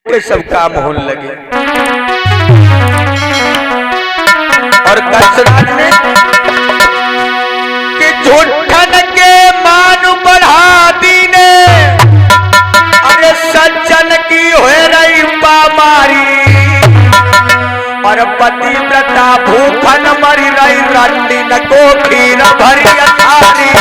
के सब काम होने लगे। और कंसराज ने कि झूठन के मान बढ़ा दीने, अरे सज्जन की हो रही पामारी, और पतिव्रता भूखन मरी रही रंडी न को खीर भरी अथारी।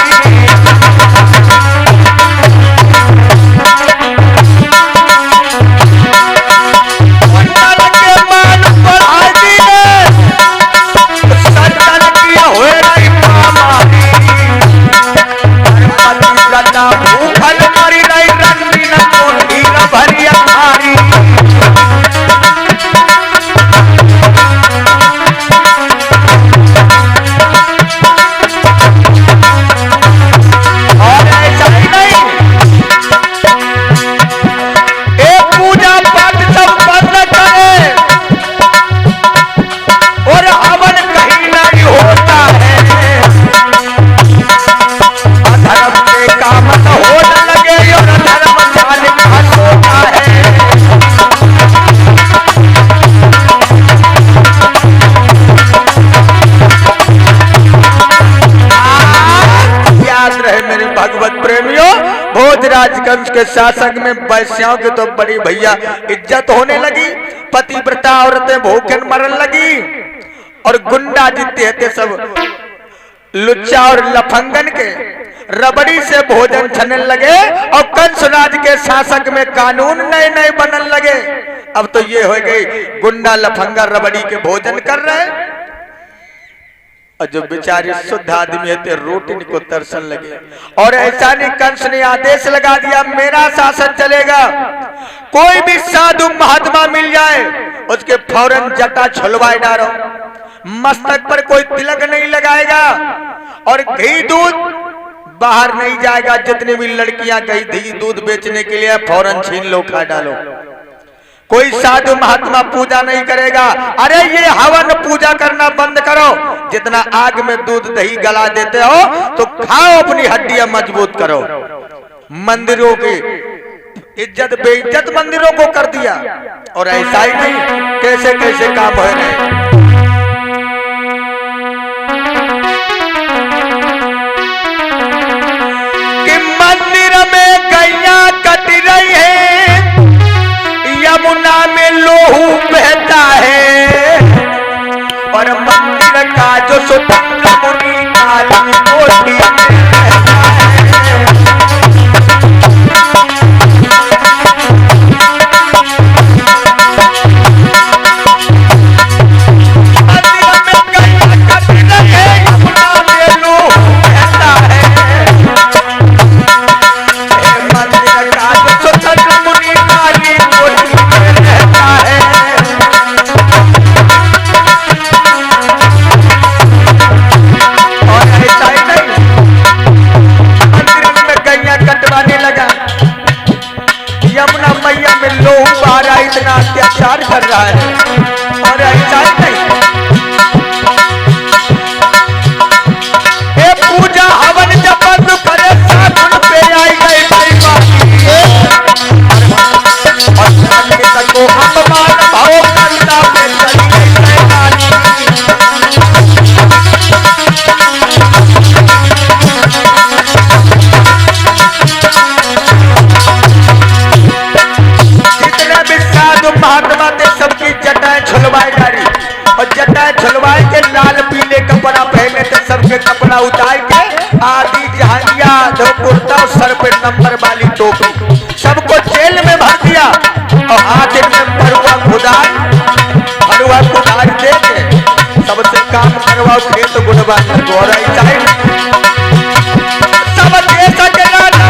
राजवंश के शासक में वैश्याओं की तो बड़ी भैया इज्जत होने लगी, पतिव्रता औरतें भूखन मरन लगी, और गुंडा जितने थे सब लुच्चा और लफंगन के रबड़ी से भोजन छनने लगे, और कंसराज के शासक में कानून नए नए बनने लगे। अब तो ये हो गई गुंडा लफंगा रबड़ी के भोजन कर रहे, और जो बेचारे शुद्ध आदमी है रोटी को तरसन लगे। और ऐसा नहीं, कंस ने आदेश लगा दिया मेरा शासन चलेगा, कोई भी साधु महात्मा मिल जाए उसके फौरन जटा छुलवाए डालो, मस्तक पर कोई तिलक नहीं लगाएगा, और घी दूध बाहर नहीं जाएगा। जितनी भी लड़कियां गई घी दूध बेचने के लिए फौरन छीन लो, खा डालो। कोई साधु महात्मा पूजा नहीं करेगा। अरे ये हवन पूजा करना बंद करो, जितना आग में दूध दही गला देते हो तो खाओ, अपनी हड्डियां मजबूत करो। मंदिरों की इज्जत बेइज्जत मंदिरों को कर दिया, और ऐसा ही नहीं कैसे कैसे काम हो रहे। कि मंदिर में गैया कट रही है, यमुना में लोहू बहता है, और मंदिर का जो सुतंग मुनि काली कोठी इतना अत्याचार कर रहा है। और ऐसा नहीं, ये पूजा हवन जब बंद करे साधन पे आई गई को अपमान भाव करता पे चली गई। महात्मा ने सबकी जटाएं छुलवाई डाली, और जटाएं छुलवाई के लाल पीले कपड़ा पहने थे, सबके कपड़ा उतार के आदि जहानिया दो कुर्ता और सर पे नंबर वाली टोपी, सबको जेल में भर दिया। और हाथ में भरुआ कुदार दे के सबसे काम करवाओ, खेत गुणवा करवाओ। और ऐसा ही सब देश के राजा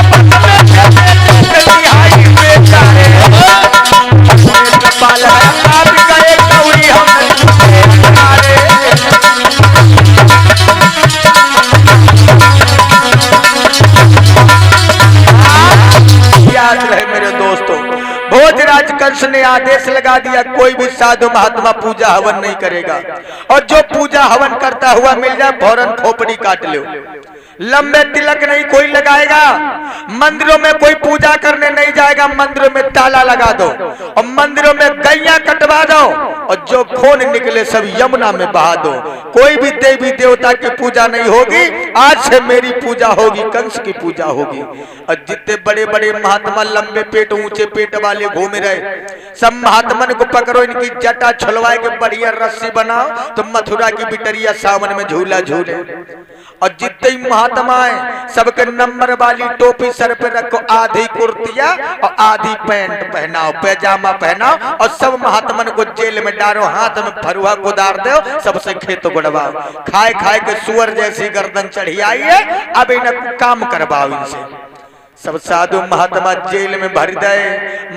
भोजराज कंस ने आदेश लगा दिया कोई भी साधु महात्मा पूजा हवन नहीं करेगा, और जो पूजा हवन करता हुआ मिल जाए फौरन खोपड़ी काट लो। लंबे तिलक नहीं कोई लगाएगा, मंदिरों में कोई पूजा करने नहीं जाएगा, मंदिरों में ताला लगा दो और मंदिरों में गैया कटवा दो और जो खून निकले सब यमुना में बहा दो। कोई भी देवी देवता की पूजा नहीं होगी, आज से मेरी पूजा होगी, कंस की पूजा होगी। और जितने बड़े बड़े महात्मा लंबे पेट ऊंचे पेट वाले घूम रहे, सब महात्मन को पकड़ो, इनकी जटा छुलवाए के बढ़िया रस्सी बनाओ तो मथुरा की बिटरिया सावन में झूला झूले। और जितने महात्मा है सबके नंबर वाली टोपी सर पे रखो, आधी कुर्तिया और आधी पैंट पहनाओ, पैजामा पहनाओ और सब महात्मन को जेल में डालो, हाथ में फरुआ गुदार दो, सबसे खेत गुड़वाओ। खाए खाए के सुअर जैसी गर्दन चढ़ी आई है, अब इन्हें काम करवाओ इनसे। सब साधु महात्मा जेल में भर गए,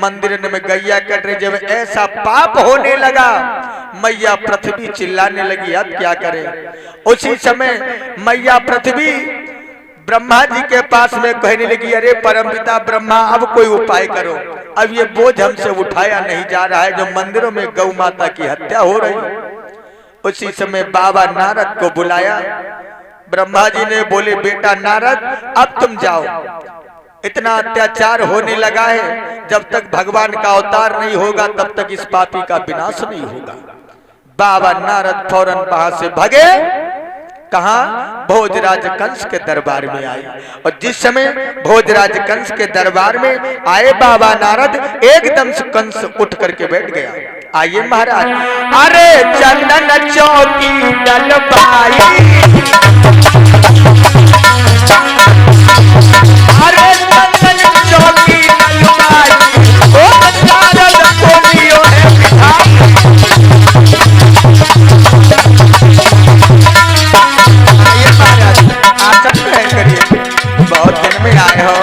मंदिर में गैया कट रही। जब ऐसा पाप होने लगा मैया पृथ्वी चिल्लाने लगी, अब क्या करें। उसी समय मैया पृथ्वी ब्रह्मा जी के पास में कहने लगी, अरे परमपिता ब्रह्मा अब कोई उपाय करो, अब ये बोझ हमसे उठाया नहीं जा रहा है, जो मंदिरों में गौ माता की हत्या हो रही। उसी समय बाबा नारद को बुलाया, ब्रह्मा जी ने बोले, बेटा नारद अब तुम जाओ, इतना अत्याचार होने लगा है, जब तक भगवान का अवतार नहीं होगा तब तक इस पापी का विनाश नहीं होगा। बाबा नारद फौरन वहां से भगे, कहा भोजराज कंस के दरबार में आए। और जिस समय भोजराज कंस के दरबार में आए बाबा नारद, एकदम से कंस उठ करके बैठ गया। आइए महाराज। अरे चंदन चौकी डलवाई, अरे चंदन चौकी डलवाई, ओ नारद बोलियो है विधान। आइए महाराज, आसन ग्रहण करिए, बहुत दिन में आए हो।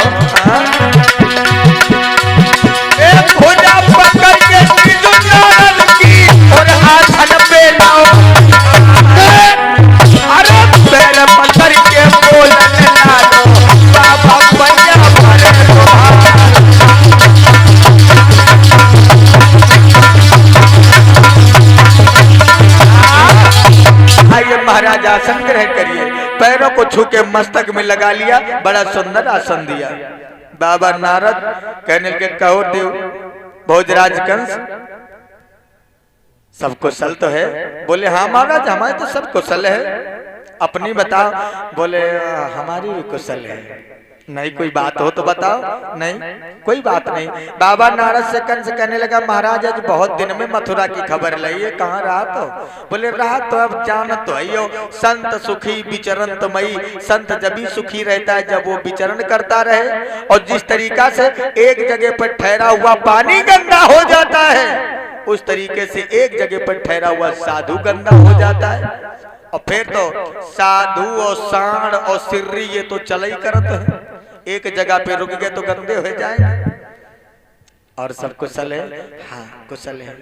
भुजा पकड़ के सीधो नारद की और आसन पे लाओ, अरे पैर पकड़ के बोलने लाओ, बाबा मैया भरे तुम्हारा। आइए महाराज आसन ग्रहण करिए, पैरों को छू के मस्तक में लगा लिया, बड़ा सुंदर आसन दिया। बाबा नारद कहने के, कहो देव भोजराज कंस सब कुशल तो है? बोले हाँ महाराज हमारे तो सब कुशल है, अपनी बताओ। बोले हमारी भी कुशल है। नहीं कोई बात हो तो बताओ। नहीं कोई बात नहीं। बाबा नारद से कंस कहने लगा, महाराज आज बहुत दिन में मथुरा की खबर लाई है, कहाँ रहा तो? बोले रहा तो अब जान तो है, संत सुखी विचरण तो मई, संत जब भी सुखी रहता है जब वो विचरण करता रहे। और जिस तरीका से एक जगह पर ठहरा हुआ पानी गंदा हो जाता है, उस तरीके से एक जगह पर ठहरा हुआ साधु गंदा हो जाता है। और फिर तो साधु और सांड और सिर्री ये तो चल ही करत है, एक जगह पे रुक गए तो गंदे हो जाएंगे। और सब कुशल है? हाँ कुशल है।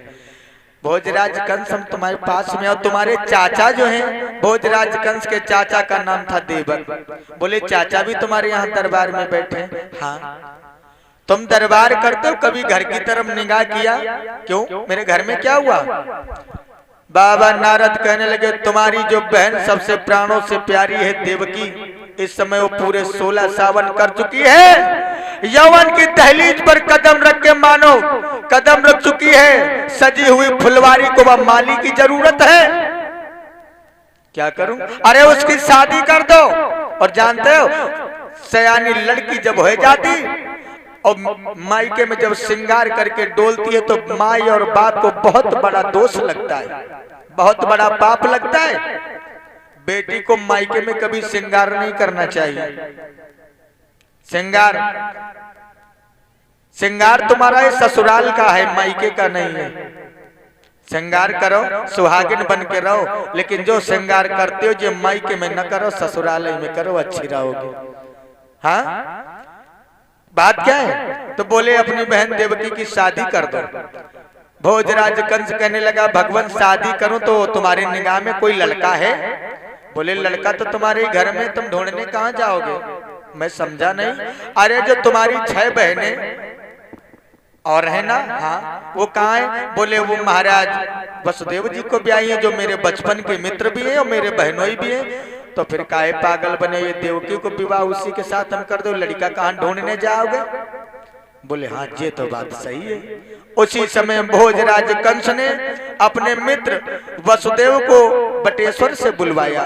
भोजराज कंस हम तुम्हारे पास में, और तुम्हारे चाचा जो हैं भोजराज कंस के चाचा का नाम था देवक। बोले चाचा भी तुम्हारे यहाँ दरबार में बैठे? हाँ। तुम दरबार करते हो, कभी घर की तरफ निगाह किया? क्यों, मेरे घर में क्या हुआ? बाबा नारद कहने लगे, तुम्हारी जो बहन सबसे प्राणों से प्यारी है देवकी, इस समय वो पूरे 16 सावन कर चुकी है, यौवन की दहलीज पर कदम रख के मानो कदम रख चुकी है। सजी हुई फुलवारी को वह माली की जरूरत है, क्या करूं? अरे उसकी शादी कर दो। और जानते हो सयानी लड़की जब हो जाती और मायके में जब श्रृंगार करके डोलती है तो माई और बाप को बहुत बड़ा दोष लगता है, बहुत बड़ा पाप लगता है। बेटी को मायके में कभी श्रृंगार नहीं करना चाहिए। श्रृंगार श्रृंगार तुम्हारा है ससुराल का है, मायके का नहीं है। श्रृंगार करो, सुहागिन बन के रहो, लेकिन जो श्रृंगार करते हो जो मायके में न करो, ससुराल में करो, अच्छी रहोगे। हाँ बात क्या है? तो बोले अपनी बहन देवकी की शादी कर दो। भोजराज कंस कहने लगा, भगवान शादी करूं तो तुम्हारी निगाह में कोई लड़का है? बोले लड़का तो तुम्हारे घर में, तुम ढूंढने कहाँ जाओगे? मैं समझा नहीं। अरे जो तुम्हारी 6 बहनें और है ना, हाँ वो कहाँ है? बोले वो महाराज वसुदेव जी को ब्याही है, जो मेरे बचपन के मित्र भी हैं और मेरे बहनोई भी हैं। तो फिर काहे पागल बने, ये देवकी को विवाह उसी के साथ हम कर दो, लड़का कहाँ ढूंढने जाओगे? बोले हाँ ये तो बात सही है। उसी समय भोजराज कंस ने अपने मित्र वसुदेव को बटेश्वर से बुलवाया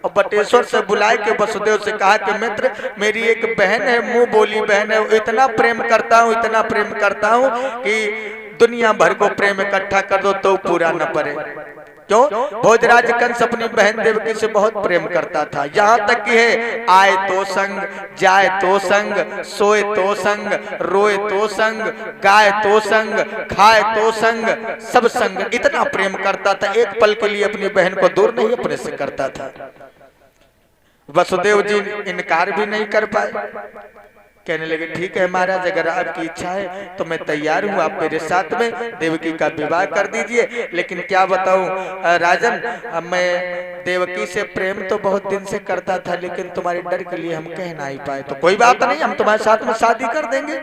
और बटेश्वर से बुलाए के वसुदेव से कहा कि मित्र, मेरी एक बहन है, मुंह बोली बहन है, इतना प्रेम करता हूँ, इतना प्रेम करता हूँ कि दुनिया भर को प्रेम इकट्ठा कर दो तो पूरा न पड़े। क्यों? भोजराज कंस अपनी बहन देवकी से बहुत प्रेम करता था, यहाँ तक कि है आए तो संग, जाए तो संग, सोए तो संग, रोए तो संग, गाए तो संग, खाए तो संग, सब संग, इतना प्रेम करता था, एक पल के लिए अपनी बहन को दूर नहीं अपने से करता था। वसुदेव जी इनकार भी नहीं कर पाए, कहने लगे ठीक है महाराज, अगर आपकी इच्छा है तो मैं तैयार हूँ, आप मेरे साथ में देवकी का विवाह कर दीजिए। लेकिन क्या बताऊं राजन, मैं देवकी से प्रेम तो बहुत दिन से करता था, लेकिन तुम्हारे डर के लिए हम कह नहीं पाए। तो कोई बात नहीं, हम तुम्हारे साथ में शादी कर देंगे।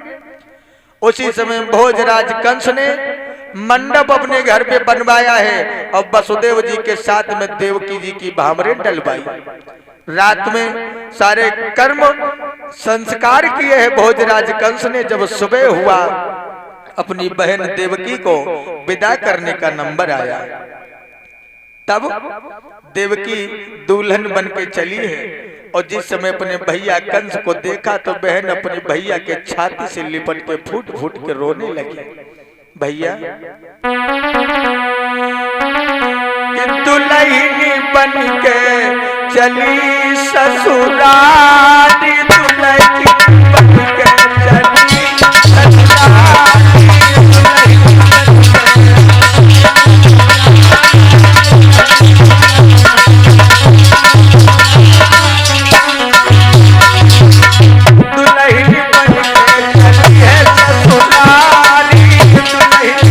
उसी समय भोजराज कंस ने मंडप अपने घर पे बनवाया है और वसुदेव जी के साथ में देवकी जी की भामरें डलवाई। रात में सारे कर्म संस्कार किए हैं भोजराज कंस ने। जब सुबह हुआ, अपनी बहन देवकी को विदा करने का नंबर आया, तब देवकी दुल्हन बन के चली है और जिस समय अपने भैया कंस को देखा तो बहन अपनी भैया के छाती से लिपट के फूट फूट के रोने लगी। भैया दुल्हनी बन के चली ससुराली, दुल्हनी बन के चली ससुराली, दुल्हनी बन के चली है ससुराली, दुल्हनी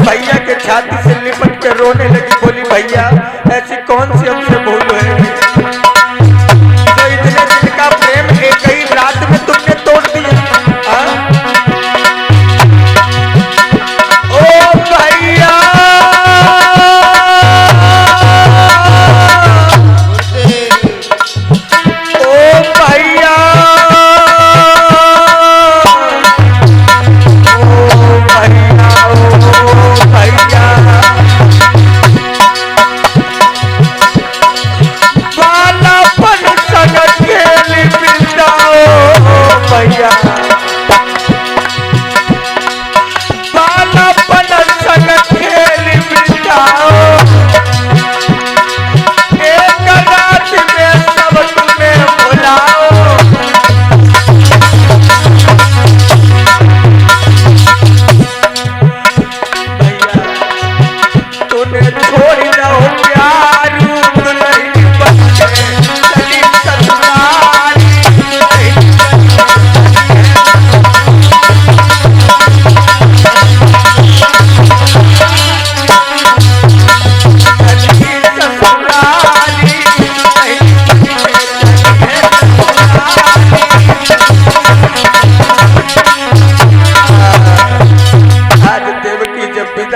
भैया के छाती से लिपट के रोने लगी। बोली भैया ऐसी कौन सी हमसे भूल है तो इतने दिन का प्रेम एक ही रात में तुमने तोड़ दिया। ओ भैया ओ भैया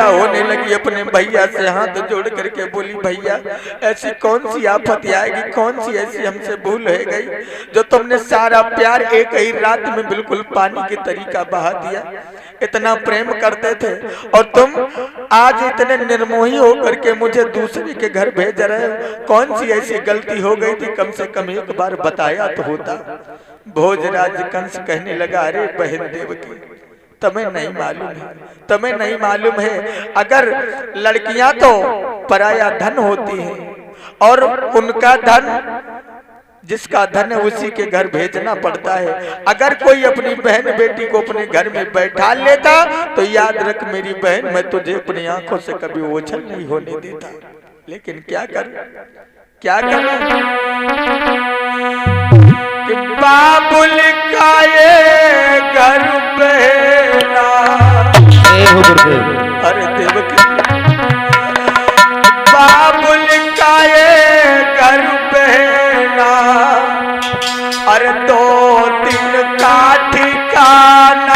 होने लगी, अपने भैया से हाथ जोड़ करके बोली भैया ऐसी कौन सी आफत आएगी, कौन सी ऐसी हमसे भूल हो गई जो तुमने सारा प्यार एक ही रात में बिल्कुल पानी की तरीका बहा दिया। इतना प्रेम करते थे और तुम आज इतने निर्मोही होकर के मुझे दूसरे के घर भेज रहे हो। कौन सी ऐसी गलती हो गई थी, कम से कम एक बार बताया तो होता। भोजराज कंस कहने लगा अरे बहन देवकी तुम्हें नहीं मालूम है, तुम्हें नहीं मालूम है, अगर लड़कियां तो पराया धन होती हैं और उनका धन जिसका धन है उसी के घर भेजना पड़ता है। अगर कोई अपनी बहन बेटी को अपने घर में बैठा लेता तो याद रख मेरी बहन, मैं तुझे अपनी आंखों से कभी ओझल नहीं होने देता। लेकिन क्या कर कि बाबुल का ये घर बहना, अरे देवकी बाबुल का ये घर बहना, अरे 2 दिन का ठिकाना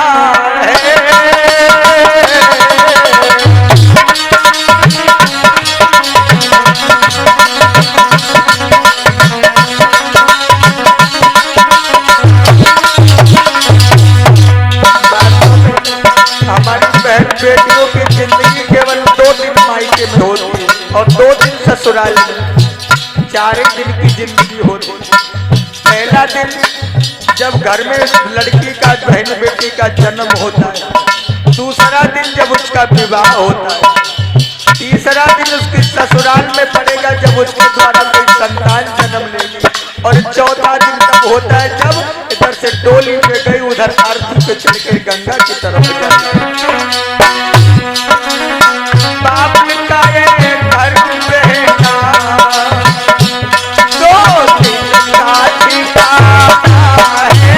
ससुराल में 4 दिन की जिंदगी होती। पहला दिन जब घर में लड़की का बहन बेटी का जन्म होता है, दूसरा दिन जब उसका विवाह होता है, तीसरा दिन उसके ससुराल में पड़ेगा जब उसके द्वारा कोई संतान जन्म लेगी, और चौथा दिन तब होता है जब इधर से डोली पे गई उधर आरती पे चल के गंगा की तरफ जाए। बाप का ये घर बहना 2 दिन का ठिकाना है।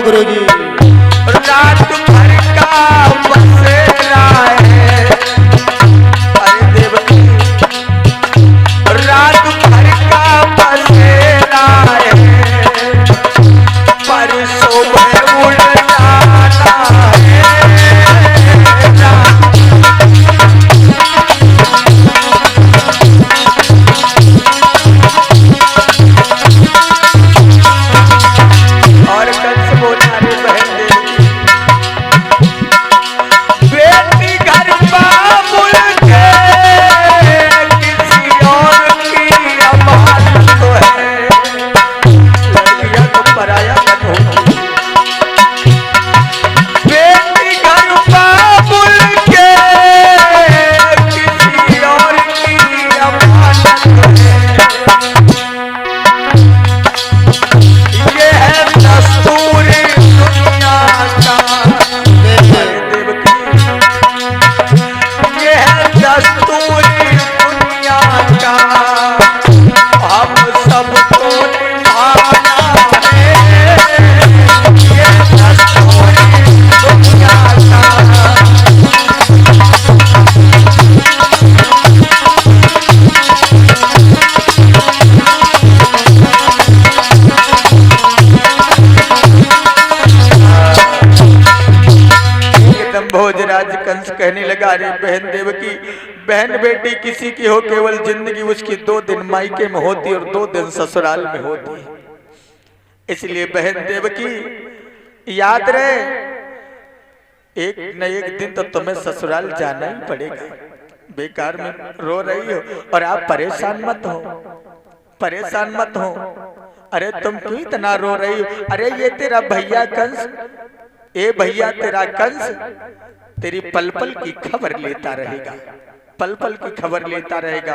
गुरुजी रात भर का बसेरा है, अरे देवकी रात भर का बसेरा है, परसों में उड़ जाना है। और कंस बोला रे बहन देवकी, बेटी घर बाबुल के किसी और की अमानत तो है, लड़कियां तो पराया मत होगी। बेटी घर बाबुल के किसी और की अमानत है, ये है दस्तूर दुनिया का। देवकी ये है दस्तूर दुनिया का, हम सबको निभाना है, ये दस्तूर दुनिया का। भोजराज कंस कहने लगा, रे बहन देवकी, बहन बेटी किसी की हो, केवल जिंदगी उसकी 2 दिन मायके में होती और 2 दिन ससुराल में होती है। इसलिए बहन देवकी याद रहे, एक न एक दिन तो तुम्हें ससुराल जाना ही पड़ेगा। बेकार में रो रही हो, और आप परेशान मत हो, परेशान मत हो। अरे तुम क्यों इतना रो रही हो? अरे ये तेरा भैया कंस, ए भैया तेरा कंस तेरी पल पल की खबर लेता रहेगा, पल पल की खबर लेता रहेगा।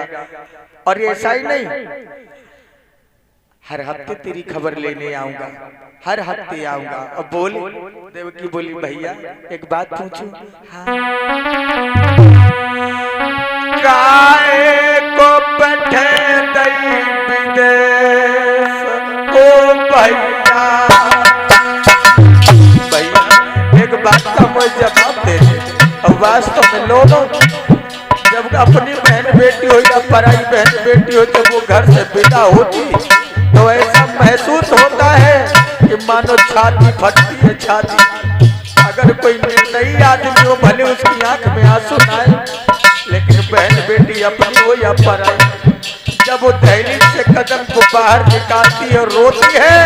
और ऐसा ही नहीं, हर हफ्ते तेरी खबर लेने आऊंगा, हर हफ्ते आऊंगा। और बोली देवकी बोली, भैया एक बात पूछूं? हाँ। गाय को बैठे दई विदेश ओ भैया, एक बात का मुझे जवाब दे दे। और वास्तव में लोगों जब अपनी बहन बेटी हो या पराई बहन बेटी हो, जब वो घर से विदा होती तो ऐसा महसूस होता है कि मानो छाती फटती है, छाती। अगर कोई निर्दयी आदमी हो, भले उसकी आंख में आंसू ना आए, लेकिन बहन बेटी अपनी हो या पराई, जब वो दहलीज से कदम को बाहर निकालती है और रोती है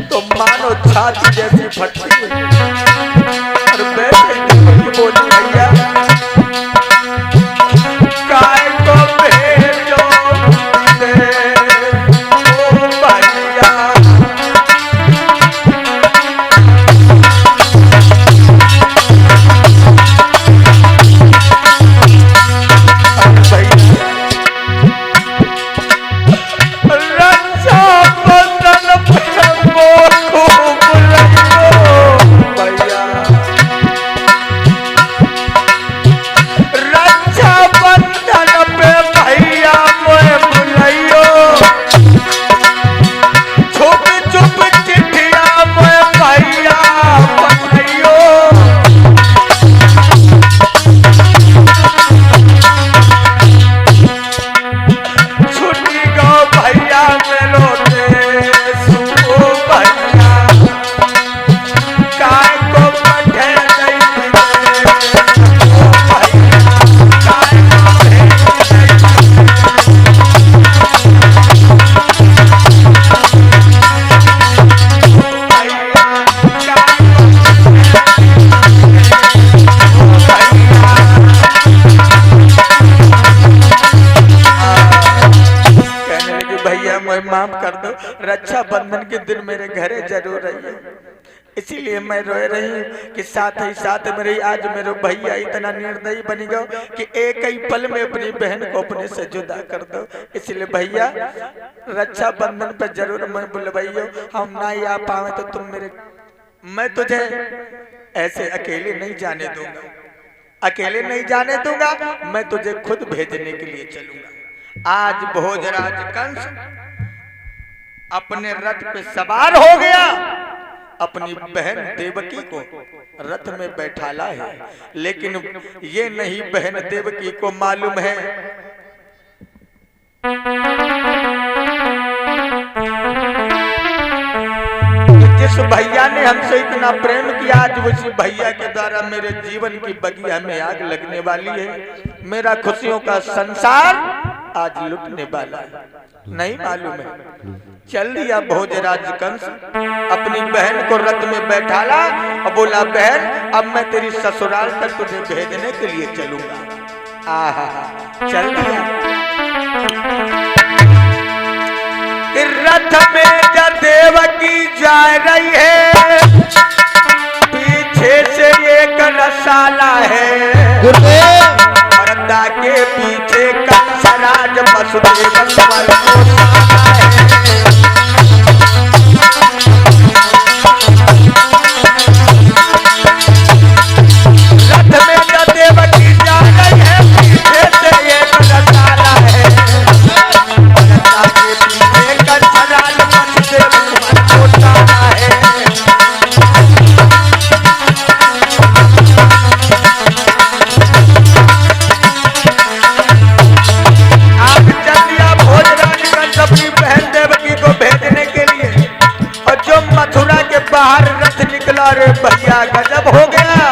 तो मानो छाती जैसी फटती है। और बेटी बोली, भैया गाय को भेजो ओ भैया। रक्षा बंधन पे मोर खूब लइयो, रक्षाबंधन के दिन मेरे घरे जरूर रहिए। इसीलिए मैं रो रही हूँ कि साथ ही साथ मेरे आज मेरे भैया इतना निर्दयी बन गयो कि एक ही पल में अपनी बहन को अपने से जुदा कर दो। इसलिए भैया रक्षाबंधन पे जरूर मैं बुलवाइयो, हम ना आ पावे तो तुम मेरे, मैं तुझे ऐसे अकेले नहीं जाने दूंगा, अकेले नहीं जाने दूंगा, मैं तुझे खुद भेजने के लिए चलूंगा। आज भोजराज कंस अपने रथ पे सवार हो गया, अपनी बहन देवकी को रथ में बैठाला है, लेकिन ये नहीं बहन देवकी को मालूम है जिस भैया ने हमसे इतना प्रेम किया, आज उसी भैया के द्वारा मेरे जीवन की बगिया में आग लगने वाली है। मेरा खुशियों का संसार आज लुटने वाला है, नहीं मालूम है। चल दिया भोजराज कंस, अपनी बहन को रथ में बैठाला और बोला बहन अब मैं तेरी ससुराल तक तुझे भेजने के लिए चलूंगा। आहा, चल दिया। रथ में जब देवकी जा रही है, पीछे से एक रसाला है, और दा के पीछे कंसराज वसुदेव स्वर को साला है। रथ में जब देवकी जा रही है, पीछे से एक रसाला है, और दा के पीछे कंसराज वसुदेव स्वर को साला है। अपनी बहन देवकी को भेजने के लिए, और जो मथुरा के बाहर रथ निकला, रे भैया गजब हो गया।